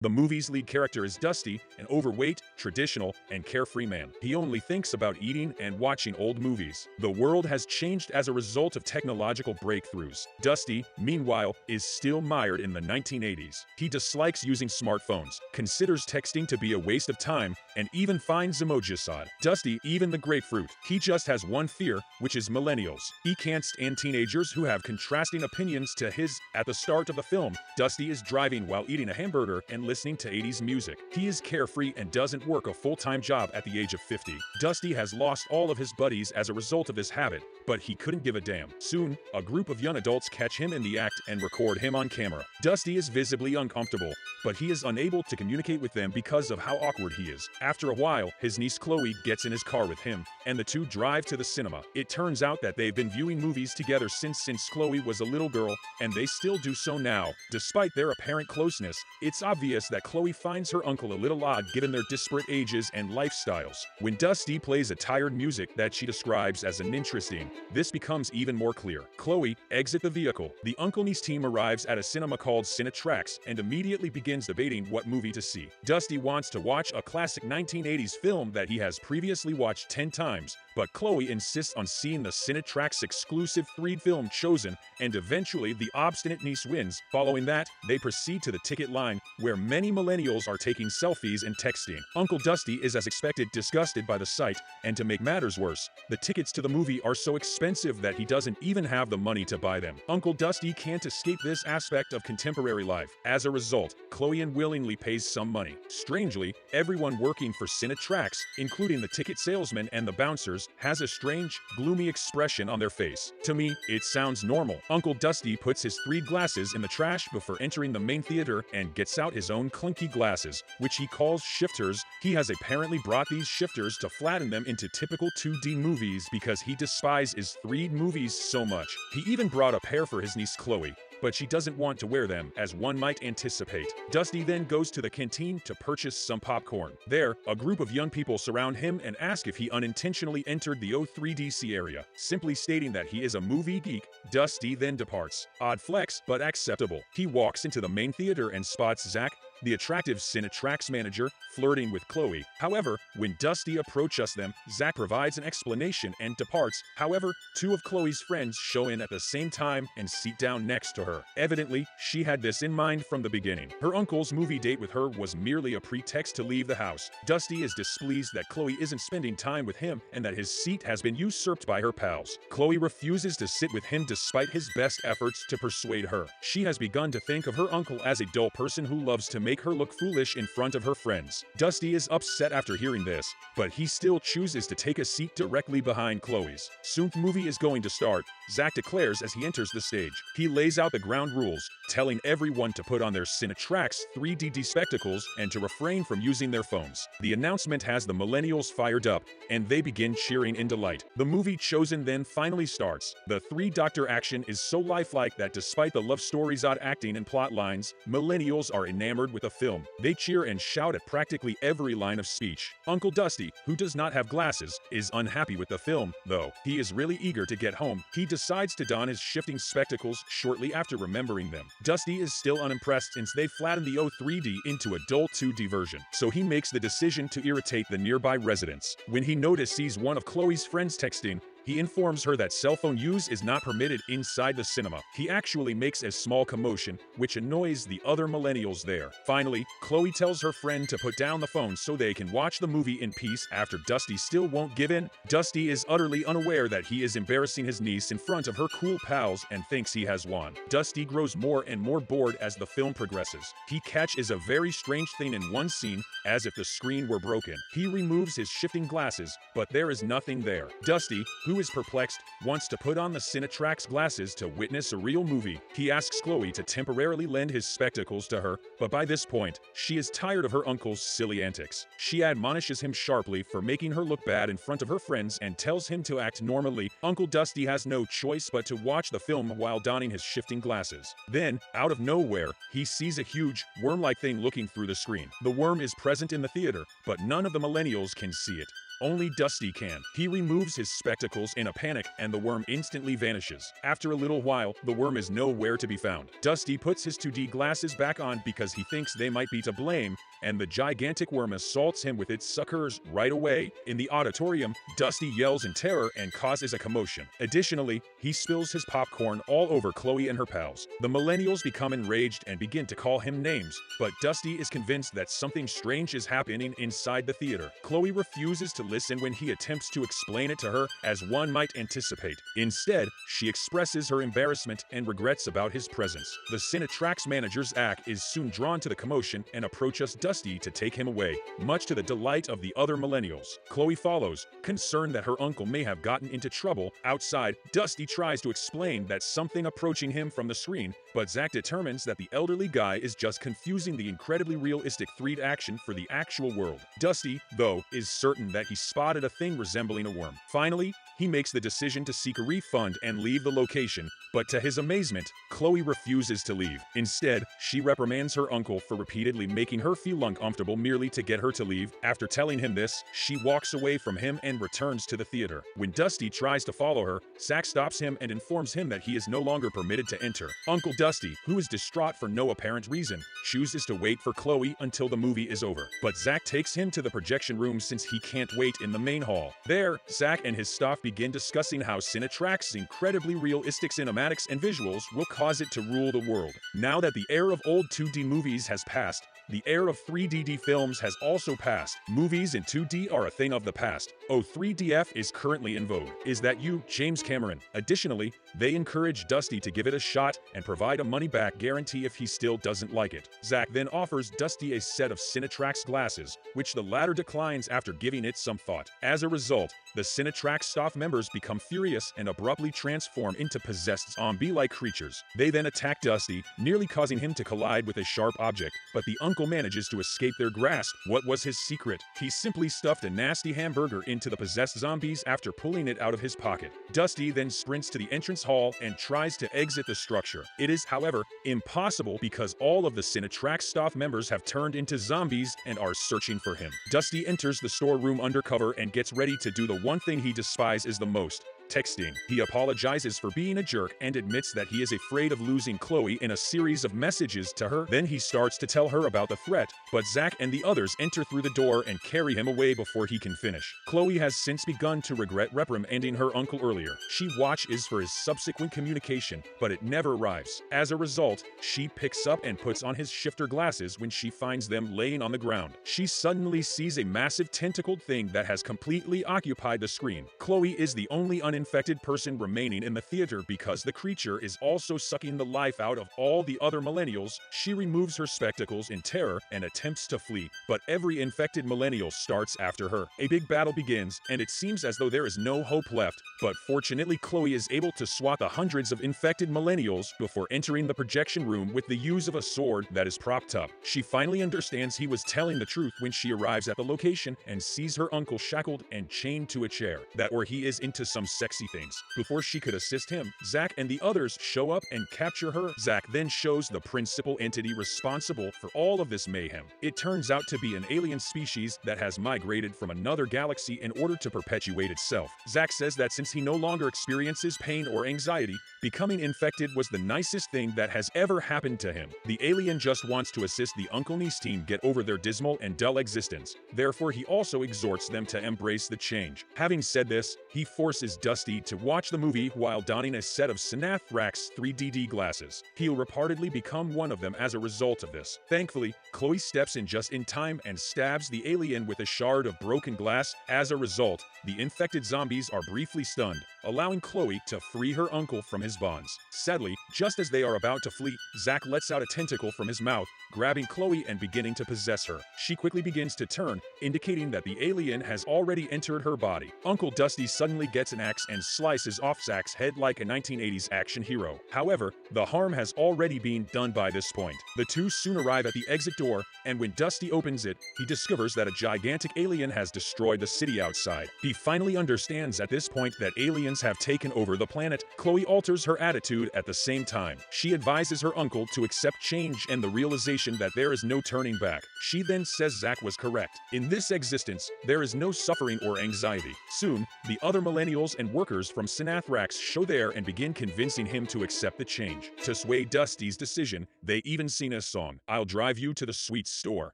The movie's lead character is Dusty, an overweight, traditional, and carefree man. He only thinks about eating and watching old movies. The world has changed as a result of technological breakthroughs. Dusty, meanwhile, is still mired in the 1980s. He dislikes using smartphones, considers texting to be a waste of time, and even finds emojicide. Dusty, even the grapefruit. He just has one fear, which is millennials. He can't stand teenagers who have contrasting opinions to his. At the start of the film, Dusty is driving while eating a hamburger and listening to 80s music. He is carefree and doesn't work a full-time job at the age of 50. Dusty has lost all of his buddies as a result of this habit, but he couldn't give a damn. Soon, a group of young adults catch him in the act and record him on camera. Dusty is visibly uncomfortable, but he is unable to communicate with them because of how awkward he is. After a while, his niece Chloe gets in his car with him, and the two drive to the cinema. It turns out that they've been viewing movies together since Chloe was a little girl, and they still do so now. Despite their apparent closeness, it's obvious that Chloe finds her uncle a little odd given their disparate ages and lifestyles. When Dusty plays a tired music that she describes as uninteresting, this becomes even more clear. Chloe exits the vehicle. The uncle-niece team arrives at a cinema called Cinetrax and immediately begins debating what movie to see. Dusty wants to watch a classic 1980s film that he has previously watched 10 times, but Chloe insists on seeing the Cinetrax exclusive 3D film chosen, and eventually the obstinate niece wins. Following that, they proceed to the ticket line, where many millennials are taking selfies and texting. Uncle Dusty is as expected disgusted by the sight, and to make matters worse, the tickets to the movie are so expensive that he doesn't even have the money to buy them. Uncle Dusty can't escape this aspect of contemporary life. As a result, Chloe unwillingly pays some money. Strangely, everyone working for Cinetrax, including the ticket salesman and the bouncers, has a strange, gloomy expression on their face. To me, it sounds normal. Uncle Dusty puts his 3D glasses in the trash before entering the main theater and gets out his own clunky glasses, which he calls shifters. He has apparently brought these shifters to flatten them into typical 2D movies because he despises 3D movies so much. He even brought a pair for his niece Chloe, but she doesn't want to wear them, as one might anticipate. Dusty then goes to the canteen to purchase some popcorn. There, a group of young people surround him and ask if he unintentionally entered the O3DC area. Simply stating that he is a movie geek, Dusty then departs. Odd flex, but acceptable. He walks into the main theater and spots Zach, the attractive Cinetrax manager, flirting with Chloe. However, when Dusty approaches them, Zach provides an explanation and departs. However, two of Chloe's friends show in at the same time and sit down next to her. Evidently, she had this in mind from the beginning. Her uncle's movie date with her was merely a pretext to leave the house. Dusty is displeased that Chloe isn't spending time with him and that his seat has been usurped by her pals. Chloe refuses to sit with him despite his best efforts to persuade her. She has begun to think of her uncle as a dull person who loves to make her look foolish in front of her friends. Dusty is upset after hearing this, but he still chooses to take a seat directly behind Chloe's. Soon the movie is going to start, Zach declares as he enters the stage. He lays out the ground rules, telling everyone to put on their Cinetrax 3D spectacles and to refrain from using their phones. The announcement has the millennials fired up, and they begin cheering in delight. The movie chosen then finally starts. The three-doctor action is so lifelike that despite the love story's odd acting and plot lines, millennials are enamored with the film. They cheer and shout at practically every line of speech. Uncle Dusty, who does not have glasses, is unhappy with the film, though. He is really eager to get home. He decides to don his shifting spectacles shortly after remembering them. Dusty is still unimpressed since they flattened the O3D into a dull 2D version, so he makes the decision to irritate the nearby residents. When he sees one of Chloe's friends texting, he informs her that cell phone use is not permitted inside the cinema. He actually makes a small commotion, which annoys the other millennials there. Finally, Chloe tells her friend to put down the phone so they can watch the movie in peace. After Dusty still won't give in, Dusty is utterly unaware that he is embarrassing his niece in front of her cool pals and thinks he has won. Dusty grows more and more bored as the film progresses. He catches a very strange thing in one scene, as if the screen were broken. He removes his shifting glasses, but there is nothing there. Dusty, who is perplexed, wants to put on the Cinetrax glasses to witness a real movie. He asks Chloe to temporarily lend his spectacles to her, but by this point, she is tired of her uncle's silly antics. She admonishes him sharply for making her look bad in front of her friends and tells him to act normally. Uncle Dusty has no choice but to watch the film while donning his shifting glasses. Then, out of nowhere, he sees a huge, worm-like thing looking through the screen. The worm is present in the theater, but none of the millennials can see it. Only Dusty can. He removes his spectacles in a panic and the worm instantly vanishes. After a little while, the worm is nowhere to be found. Dusty puts his 2D glasses back on because he thinks they might be to blame, and the gigantic worm assaults him with its suckers right away. In the auditorium, Dusty yells in terror and causes a commotion. Additionally, he spills his popcorn all over Chloe and her pals. The millennials become enraged and begin to call him names, but Dusty is convinced that something strange is happening inside the theater. Chloe refuses to listen when he attempts to explain it to her, as one might anticipate. Instead, she expresses her embarrassment and regrets about his presence. The Cinetrax manager Zach is soon drawn to the commotion and approaches Dusty to take him away, much to the delight of the other millennials. Chloe follows, concerned that her uncle may have gotten into trouble. Outside, Dusty tries to explain that something approaching him from the screen, but Zach determines that the elderly guy is just confusing the incredibly realistic 3D action for the actual world. Dusty, though, is certain that he spotted a thing resembling a worm. Finally, he makes the decision to seek a refund and leave the location, but to his amazement, Chloe refuses to leave. Instead, she reprimands her uncle for repeatedly making her feel uncomfortable merely to get her to leave. After telling him this, she walks away from him and returns to the theater. When Dusty tries to follow her, Zach stops him and informs him that he is no longer permitted to enter. Uncle Dusty, who is distraught for no apparent reason, chooses to wait for Chloe until the movie is over. But Zach takes him to the projection room since he can't wait in the main hall. There, Zach and his staff begin discussing how Cinetrax's incredibly realistic cinematics and visuals will cause it to rule the world. Now that the era of old 2D movies has passed, the era of 3D films has also passed. Movies in 2D are a thing of the past. Oh, 3DF is currently in vogue. Is that you, James Cameron? Additionally, they encourage Dusty to give it a shot and provide a money-back guarantee if he still doesn't like it. Zach then offers Dusty a set of Cinetrax glasses, which the latter declines after giving it some thought. As a result, the Cinetrax staff members become furious and abruptly transform into possessed zombie-like creatures. They then attack Dusty, nearly causing him to collide with a sharp object, but the uncle manages to escape their grasp. What was his secret? He simply stuffed a nasty hamburger into the possessed zombies after pulling it out of his pocket. Dusty then sprints to the entrance hall and tries to exit the structure. It is, however, impossible because all of the Cinetrax staff members have turned into zombies and are searching for him. Dusty enters the storeroom undercover and gets ready to do the one thing he despises the most: texting. He apologizes for being a jerk and admits that he is afraid of losing Chloe in a series of messages to her. Then he starts to tell her about the threat, but Zach and the others enter through the door and carry him away before he can finish. Chloe has since begun to regret reprimanding her uncle earlier. She watches for his subsequent communication, but it never arrives. As a result, she picks up and puts on his shifter glasses when she finds them laying on the ground. She suddenly sees a massive tentacled thing that has completely occupied the screen. Chloe is the only infected person remaining in the theater because the creature is also sucking the life out of all the other millennials. She removes her spectacles in terror and attempts to flee, but every infected millennial starts after her. A big battle begins, and it seems as though there is no hope left, but fortunately Chloe is able to swat the hundreds of infected millennials before entering the projection room with the use of a sword that is propped up. She finally understands he was telling the truth when she arrives at the location and sees her uncle shackled and chained to a chair. That or he is into some sexy things. Before she could assist him, Zach and the others show up and capture her. Zach then shows the principal entity responsible for all of this mayhem. It turns out to be an alien species that has migrated from another galaxy in order to perpetuate itself. Zach says that since he no longer experiences pain or anxiety, becoming infected was the nicest thing that has ever happened to him. The alien just wants to assist the Uncle Niece team get over their dismal and dull existence. Therefore, he also exhorts them to embrace the change. Having said this, he forces Dusty to watch the movie while donning a set of Cinetrax 3D glasses. He'll reportedly become one of them as a result of this. Thankfully, Chloe steps in just in time and stabs the alien with a shard of broken glass. As a result, the infected zombies are briefly stunned, allowing Chloe to free her uncle from his bonds. Sadly, just as they are about to flee, Zach lets out a tentacle from his mouth, grabbing Chloe and beginning to possess her. She quickly begins to turn, indicating that the alien has already entered her body. Uncle Dusty suddenly gets an axe and slices off Zach's head like a 1980s action hero. However, the harm has already been done by this point. The two soon arrive at the exit door, and when Dusty opens it, he discovers that a gigantic alien has destroyed the city outside. He finally understands at this point that aliens aliens have taken over the planet, Chloe alters her attitude at the same time. She advises her uncle to accept change and the realization that there is no turning back. She then says Zack was correct. In this existence, there is no suffering or anxiety. Soon, the other millennials and workers from Sinathrax show there and begin convincing him to accept the change. To sway Dusty's decision, they even sing a song, "I'll drive you to the sweet store."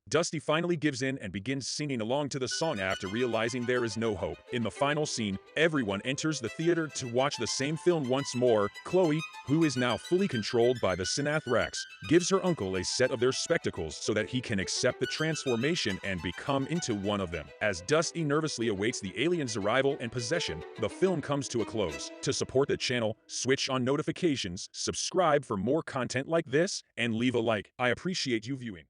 Dusty finally gives in and begins singing along to the song after realizing there is no hope. In the final scene, everyone enters the theater to watch the same film once more. Chloe, who is now fully controlled by the Sinathrax, gives her uncle a set of their spectacles so that he can accept the transformation and become into one of them. As Dusty nervously awaits the alien's arrival and possession, the film comes to a close. To support the channel, switch on notifications, subscribe for more content like this, and leave a like. I appreciate you viewing.